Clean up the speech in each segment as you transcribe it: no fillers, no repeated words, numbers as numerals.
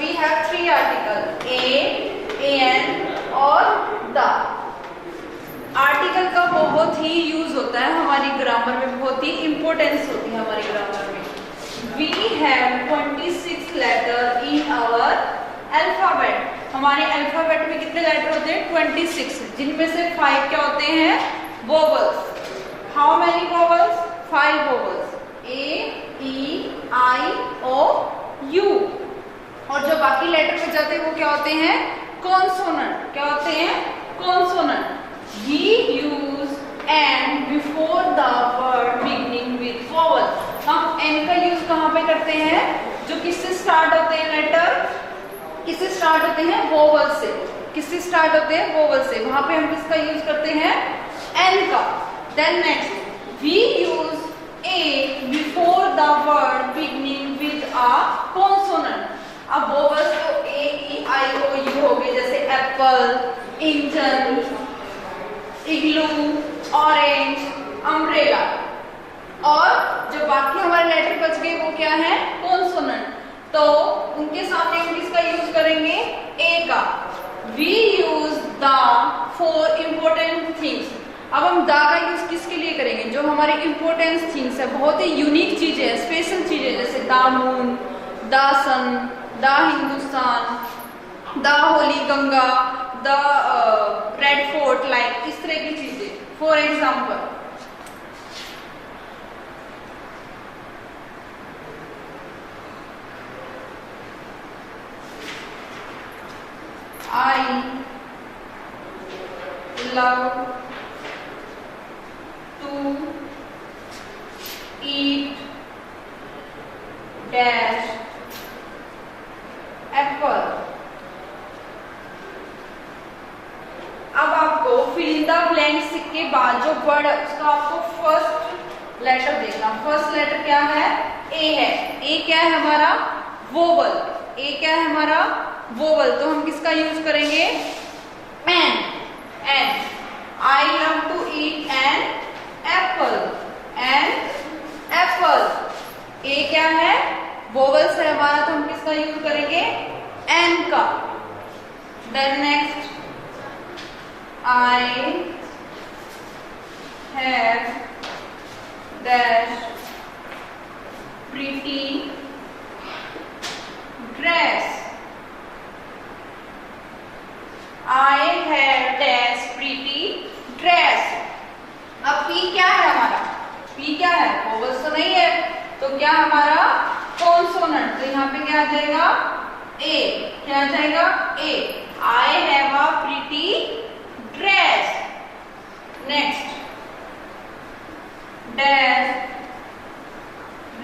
we have three article an और the। Article का बहुत ही यूज होता है हमारी ग्रामर में, बहुत ही इंपॉर्टेंस होती है हमारी ग्रामर में। We have 26 letter in our alphabet. हमारे अल्फाबेट में कितने लेटर होते हैं? 26, जिनमें से 5 क्या होते हैं? Vowels. How many vowels? 5 vowels, A, E, I, O, U। और जो बाकी लेटर पे जाते हैं वो क्या होते हैं? कॉन्सोनेंट। क्या होते हैं? Consonant. We use N before the word beginning with vowel। हम N का यूज कहाँ पे करते हैं? जो किससे स्टार्ट होते हैं लेटर? किससे स्टार्ट होते हैं? वोवल से। किससे स्टार्ट होते हैं? वोवल से। वहां पे हम किसका यूज करते हैं? N का। Then next we use A before the word beginning with a consonant। अब वोवल्स तो A, E, I, O, U हो गए, जैसे एप्पल, इंजन, इग्लू, ऑरेंज, अम्ब्रेला। और जो बाकी हमारे लेटर बच गए वो क्या है? कॉन्सोनेंट। तो उनके सामने हम किसका यूज करेंगे? ए का। We use the for important things. अब हम द का यूज किसके लिए करेंगे? जो हमारे इम्पोर्टेंट थिंग्स है, बहुत ही यूनिक चीजें हैं, स्पेशल चीजें, जैसे the moon, the sun, the Hindustan, the holy Ganga, the red fort, like इस तरह की चीजें। For example I love to eat dash apple। अब आपको फिल इन द ब्लैंक्स के बाद जो वर्ड है उसका आपको फर्स्ट लेटर देखना। फर्स्ट लेटर क्या है? ए है। ए क्या है हमारा? वोवल। ए क्या है हमारा? वोवल। तो हम किसका यूज करेंगे? An. An. I love to eat an apple. An apple. A क्या है? वोवल्स है हमारा, तो हम किसका यूज करेंगे? एन का। Then next I have dash pretty dress। I have dash pretty dress। अब P क्या है हमारा? P क्या है? वोवल्स तो नहीं है, तो क्या हमारा? कॉन्सोनेंट। तो यहाँ पे क्या आ जाएगा? A। क्या आ जाएगा? A। I have a pretty dress। next dash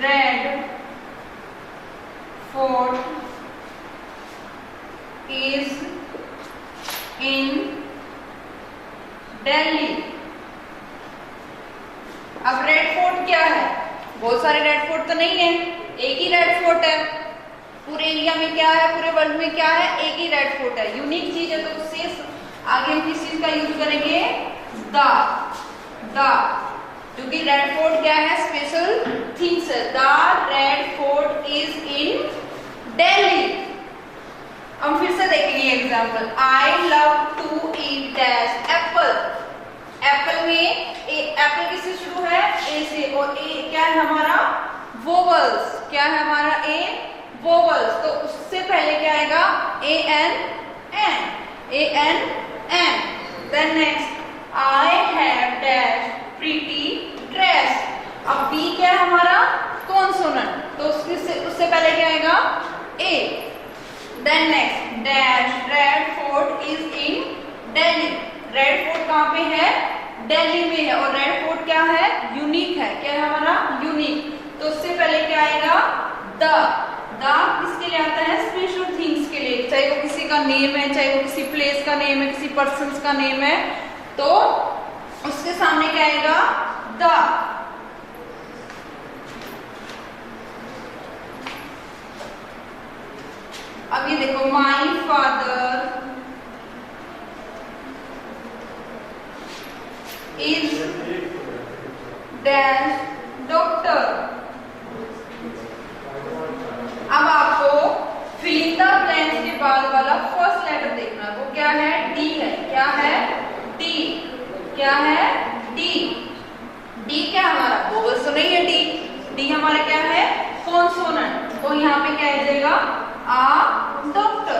red fort is in Delhi। अब रेड फोर्ट क्या है? बहुत सारे रेड फोर्ट तो नहीं है, एक ही रेड फोर्ट है। पूरे इंडिया में क्या है? पूरे वर्ल्ड में क्या है? एक ही रेड फोर्ट है। यूनिक चीज है, तो उससे आगे हम किस चीज का यूज करेंगे? द। क्योंकि रेड फोर्ट क्या है? स्पेशल थिंग्स है। The red fort is in Delhi. हम फिर से देखेंगे example. I love to eat dash apple. Apple में एप्पल किससे शुरू है? ए से। और ए क्या है हमारा? वोवल्स। क्या है हमारा? A vowels. तो उससे पहले क्या आएगा? A an an. A an an. Then next I have dash pretty dress। अब B क्या है हमारा? कॉन्सोनेंट। तो उससे पहले क्या आएगा? A। Then next dash red fort is in Delhi। Red fort कहाँ पे है? दिल्ली में है। और रेड फोर्ट क्या है? यूनिक है। क्या है हमारा? यूनिक। तो उससे पहले क्या आएगा? द। द किसके लिए आता है? स्पेशल थिंग्स के लिए, चाहे वो किसी का नेम है, चाहे वो किसी प्लेस का नेम है, किसी पर्सन का नेम है, तो उसके सामने क्या आएगा? द। अब ये देखो, माई फादर इज डैश डॉक्टर। अब आपको फिल इन द क्या है? डी। क्या है? डी। डी क्या हमारा? वोवल्स तो नहीं है डी। डी हमारा क्या है? कॉन्सोनेंट। तो यहाँ पे क्या आ जाएगा? A doctor.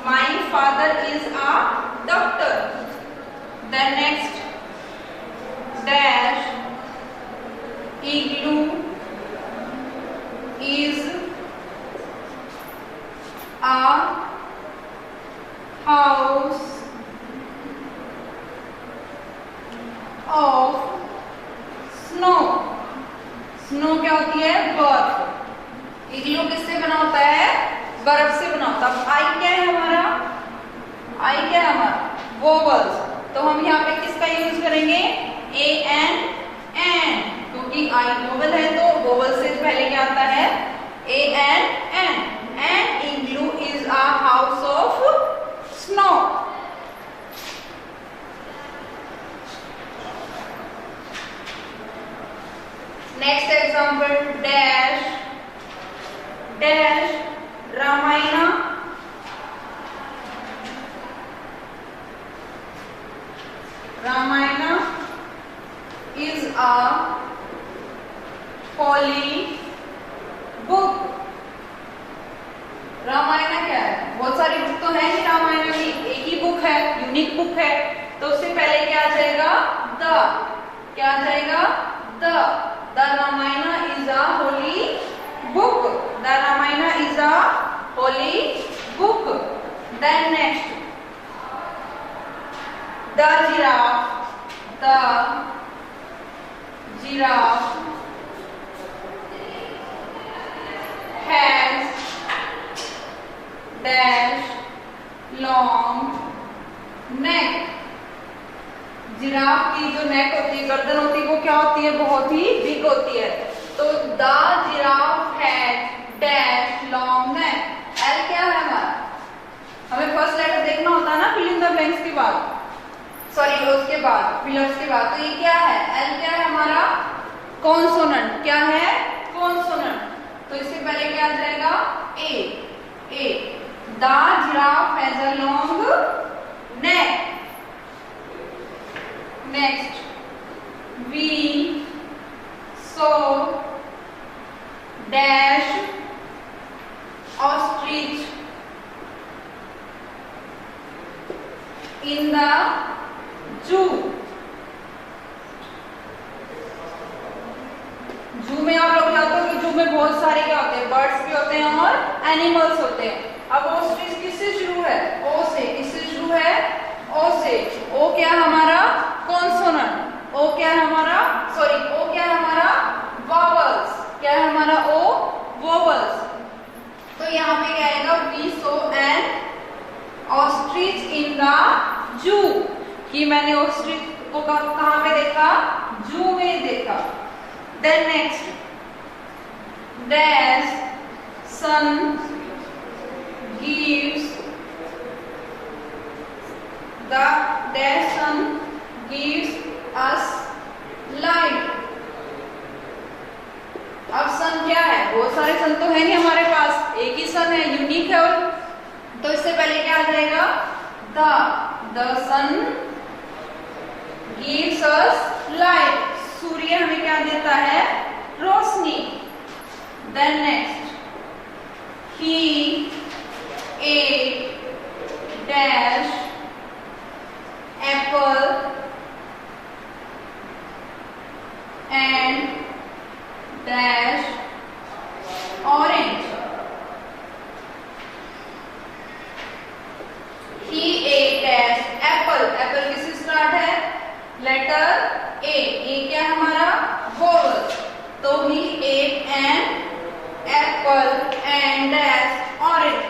My father is a doctor. Then next dash igloo is a house of snow। Snow क्या होती है? बर्फ। इग्लू किससे बना होता है? बर्फ से बना होता है। आई क्या है हमारा? आई क्या है हमारा? वोवल्स। तो हम यहाँ पे किसका यूज करेंगे? ए एन एन, क्योंकि आई वोवल है तो वोवल से पहले क्या आता है? A an an. An igloo is a house of snow. Next example dash dash Ramayan Ramayan is a holy book। Ramayan क्या है? बहुत सारी बुक तो है ही रामायण की, एक ही बुक है, यूनिक बुक है। तो उससे पहले क्या आ जाएगा? द। क्या आ जाएगा? The Ramayana is a holy book. The Ramayana is a holy book. Then next the giraffe. The giraffe has dash long neck। Giraffe की जो नेक होती है, गर्दन होती है, वो क्या होती है? बहुत ही बिग होती है। तो the giraffe has dash long neck. L क्या है हमारा? हमें फर्स्ट लेटर देखना होता है ना फिल इन द ब्लैंक्स के बाद, सॉरी उसके बाद, फिलअप्स के बाद। तो ये क्या है? एल क्या है हमारा? कॉन्सोनेंट। क्या है? कॉन्सोनेंट। तो इससे पहले क्या आ जाएगा? A. A the giraffe has a long neck. Next we saw dash ostrich in the zoo. Zoo में आप लोग जानते हो कि जू में बहुत सारे क्या होते हैं? बर्ड्स भी होते हैं और एनिमल्स होते हैं। अब ऑस्ट्रिच किससे शुरू है? ओ से। किससे शुरू है? ओ से। ओ क्या है हमारा? कॉन्सोनेंट। ओ क्या है हमारा? सॉरी ओ क्या है हमारा? वोवल्स। क्या है हमारा? O vowels. तो यहाँ पे क्या आएगा? We saw an ostrich in the zoo. कि मैंने ऑस्ट्रिच को कहाँ पे देखा? जू में देखा। Then next dash sun gives the dash sun gives us light. अब सन क्या है? बहुत सारे सन तो है नहीं हमारे पास, एक ही सन है, यूनिक है। और तो इससे पहले क्या आ जाएगा? The sun gives us light. सूर्य हमें क्या देता है? रोशनी। Then next he ate dash apple and dash orange. He ate dash apple. Apple किससे स्टार्ट है? Letter A. ए क्या है हमारा? वोवल। तो he ate an apple and dash orange.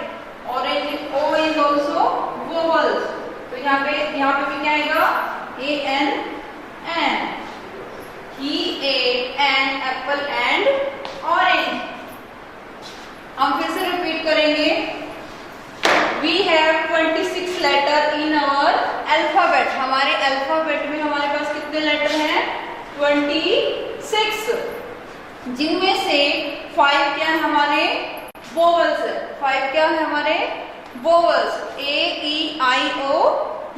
Orange O is also vowels. तो यहाँ पे भी क्या आएगा? A an an. He ate an apple and orange. हम फिर से रिपीट करेंगे। We have 26 letter in our alphabet. हमारे अल्फाबेट में हमारे पास कितने लेटर हैं? 26, जिनमें से 5 क्या है हमारे? वोवल्स है। 5 क्या है हमारे? Vowels. A E I O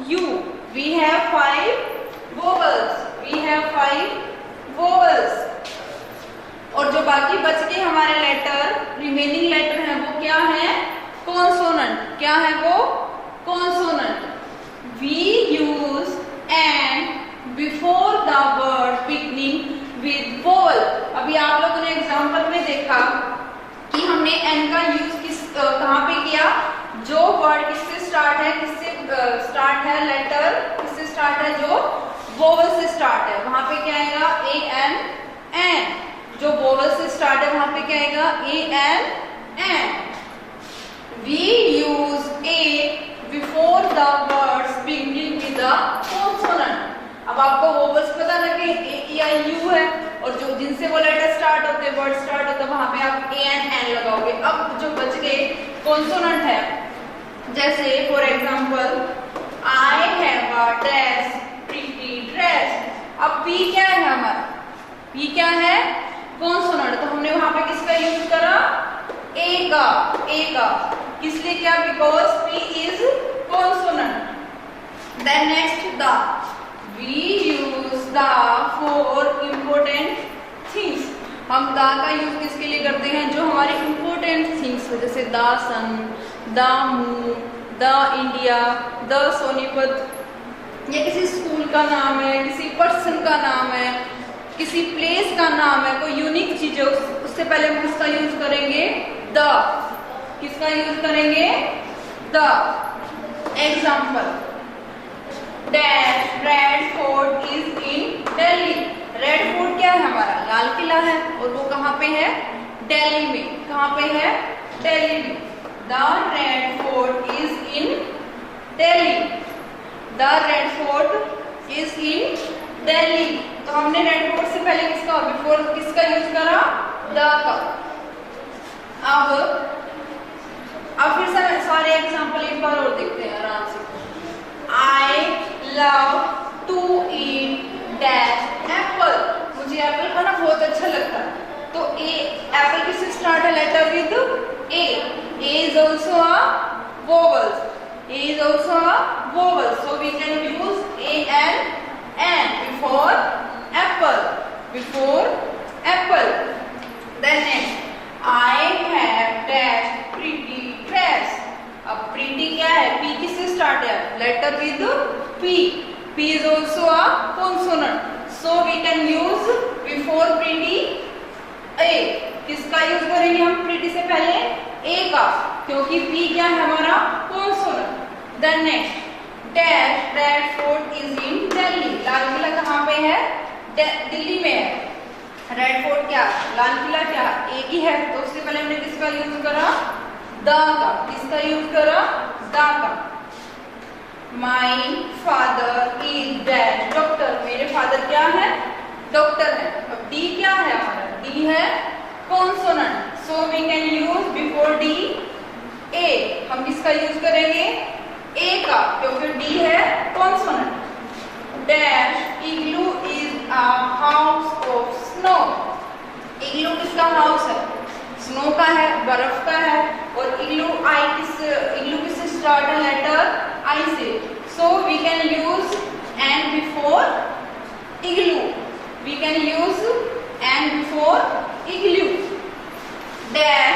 U. We have 5 vowels. We have 5 vowels. और जो बाकी बच के हमारे लेटर, रिमेनिंग लेटर है, वो क्या है? कॉन्सोनेंट. क्या है वो? Consonant. We use an before the word beginning with vowel. अभी आप लोगों ने एग्जाम्पल में देखा कि हमने n का यूज कहाँ पे किया? जो वर्ड किससे स्टार्ट है, किससे स्टार्ट है, लेटर किससे स्टार्ट है, जो वोवल से स्टार्ट है, वहां पे क्या आएगा? A an an. जो वोवल से स्टार्ट है वहां पे क्या आएगा? A an an. We use a before the words beginning with the consonant. अब आपको वोवल्स पता लगे ए या यू है, और जो जिनसे वो लेटर स्टार्ट होते हैं, वर्ड स्टार्ट होता है, वहां पे आप ए एन एन लगाओगे. अब जो बच गए कॉन्सोनेंट है, जैसे for example I have a dress, pretty dress. अब पी क्या है हमारा? पी क्या है? कॉन्सोनेंट. तो हमने वहां पे किसका यूज करा? ए का. ए का किस लिए? क्या? Because P is consonant. Then next the. We use the for important things. हम द का यूज किसके लिए करते हैं? जो हमारे इम्पोर्टेंट थिंग्स है, जैसे the sun, the moon, the India, the Sonipat. ये किसी स्कूल का नाम है, किसी पर्सन का नाम है, किसी प्लेस का नाम है, कोई यूनिक चीज है, उससे पहले हम किसका यूज करेंगे? द. किसका यूज करेंगे? The. Example dash red fort is in Delhi. Red fort क्या है हमारा? लाल किला है, और वो कहाँ पे है? दिल्ली में. कहाँ पे है? दिल्ली में. The red fort is in Delhi. The red fort is in Delhi. तो हमने रेड फोर्ट से पहले किसका, बिफोर किसका यूज करा? द का. अब फिर से सारे एग्जांपल एक बार और देखते हैं आराम से. I love to eat dash apple. मुझे एप्पल खाना बहुत अच्छा लगता है. तो ए, एप्पल किससे स्टार्ट है? Letter with A. A is also a vowel. A is also a vowel. So we can use a an an before apple. Before apple. Then next I have dash pretty dress. अब pretty क्या है? P किससे start है? Letter with P. P is also a consonant. So we can use before pretty A. किसका use करेंगे हम pretty से पहले? A का, क्योंकि P क्या है हमारा? consonant. Then next dash red fort is in Delhi. Lal Qila कहाँ पे है? दिल्ली में है. रेड फोर्ट क्या? लाल किला क्या? एक ही है. तो उससे पहले हमने किसका यूज करा? द का. किसका यूज करा? द का. माई फादर इज डैश डॉक्टर. मेरे फादर क्या है? डॉक्टर है. अब डी क्या है हमारा? डी है consonant. So we can use before D a. हम किसका यूज करेंगे? ए का, क्योंकि डी है consonant. Dash igloo is a house of snow. Igloo किसका हाउस है? स्नो का है, बर्फ का है. और इग्लू किससे स्टार्ट है? लेटर आई से. So we can use an before igloo. We can use an before igloo. Dash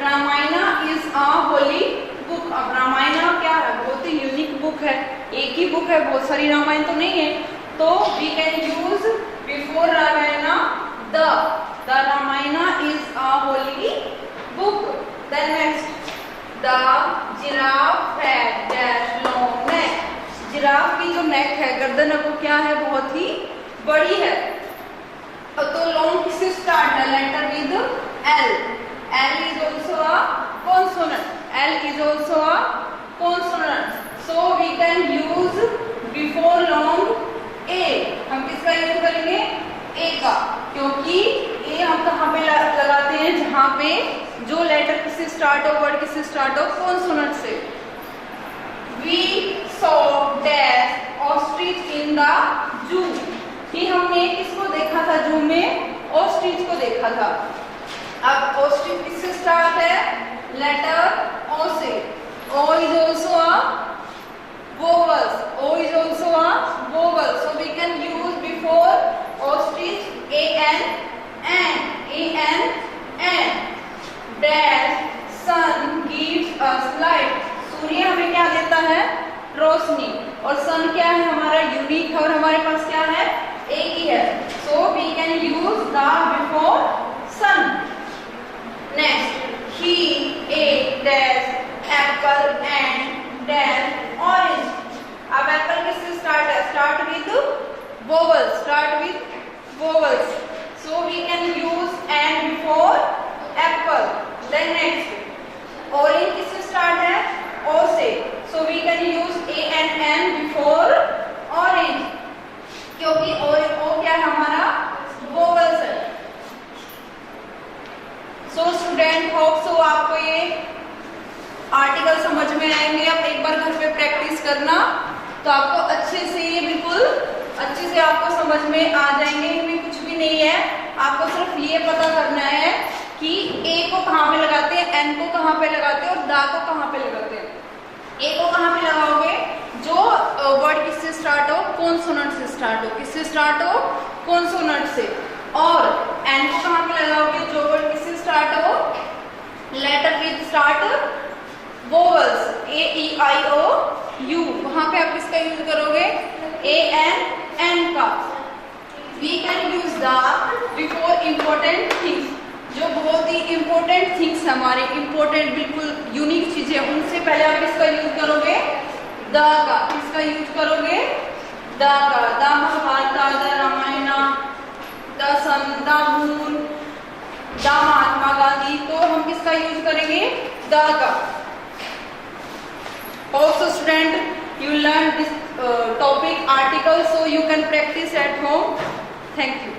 Ramayana is a holy book. अब रामायणा क्या है? बहुत ही यूनिक बुक है. एक ही बुक है, बहुत सारी रामायण तो नहीं है. तो we can use before Ramayana the. The Ramayana is a holy book. Then next the giraffe had dash long neck. जिराफ की जो नेक है, गर्दन है, वो क्या है? बहुत ही बड़ी है. तो लॉन्ग किससे स्टार्ट है? Letter with L. L is also a consonant. L is also a consonant. So we can use before long A. हम किसका यूज करेंगे? A का, क्योंकि A हम कहाँ पे लगाते हैं? जहाँ पे जो लेटर किससे स्टार्ट हो, वर्ड किससे स्टार्ट हो? कॉन्सोनेंट से. We saw dash ostrich in the zoo. ये हमने किसको देखा था जू में? ऑस्ट्रिच को देखा था. अब ऑस्ट्रिच किससे स्टार्ट है? लेटर O से. O is also a vowels. O हमें क्या देता है, रोशनी, और सन क्या है हमारा, यूनिक है, और हमारे पास क्या है, एक ही है, so we can use the before sun. Next, he ate dash apple and dash orange. अब एप्पल किससे स्टार्ट है, start with vowels, start with vowels, so we can use and before apple. Then next, orange किससे start है, o से, so we can use a and n before orange, क्योंकि o क्या है हमारा, vowels है। So student hope so आपको ये आर्टिकल समझ में आएंगे। आप एक बार घर पे प्रैक्टिस करना तो आपको अच्छे से ये बिल्कुल अच्छे से आपको समझ में आ जाएंगे। इनमें कुछ भी नहीं है, आपको सिर्फ ये पता करना है कि ए को कहाँ पे लगाते हैं, एन को कहाँ पे लगाते हैं और दा को कहाँ पे लगाते हैं। ए को कहाँ पे लगाओगे, जो वर्ड किससे स्टार्ट हो, कॉन्सोनेंट से स्टार्ट हो, किससे स्टार्ट हो, कॉन्सोनेंट से, और एन को कहाँ पे लगाओगे, जो वर्ड किससे स्टार्ट हो, letter with start vowels, A E I O U, वहां पे आप किसका यूज करोगे, ए एन एन का। We can use the before important things, जो बहुत ही इम्पोर्टेंट थिंग्स हमारे इम्पोर्टेंट बिल्कुल यूनिक चीजें, उनसे पहले आप किसका यूज करोगे, द का, किसका यूज करोगे, द का, the Mahabharat, the Ramayan, the sun, the moon, the Mahatma Gandhi, तो हम किसका यूज करेंगे, द का। Also student, you learn this topic article, so you can practice at home. Thank you.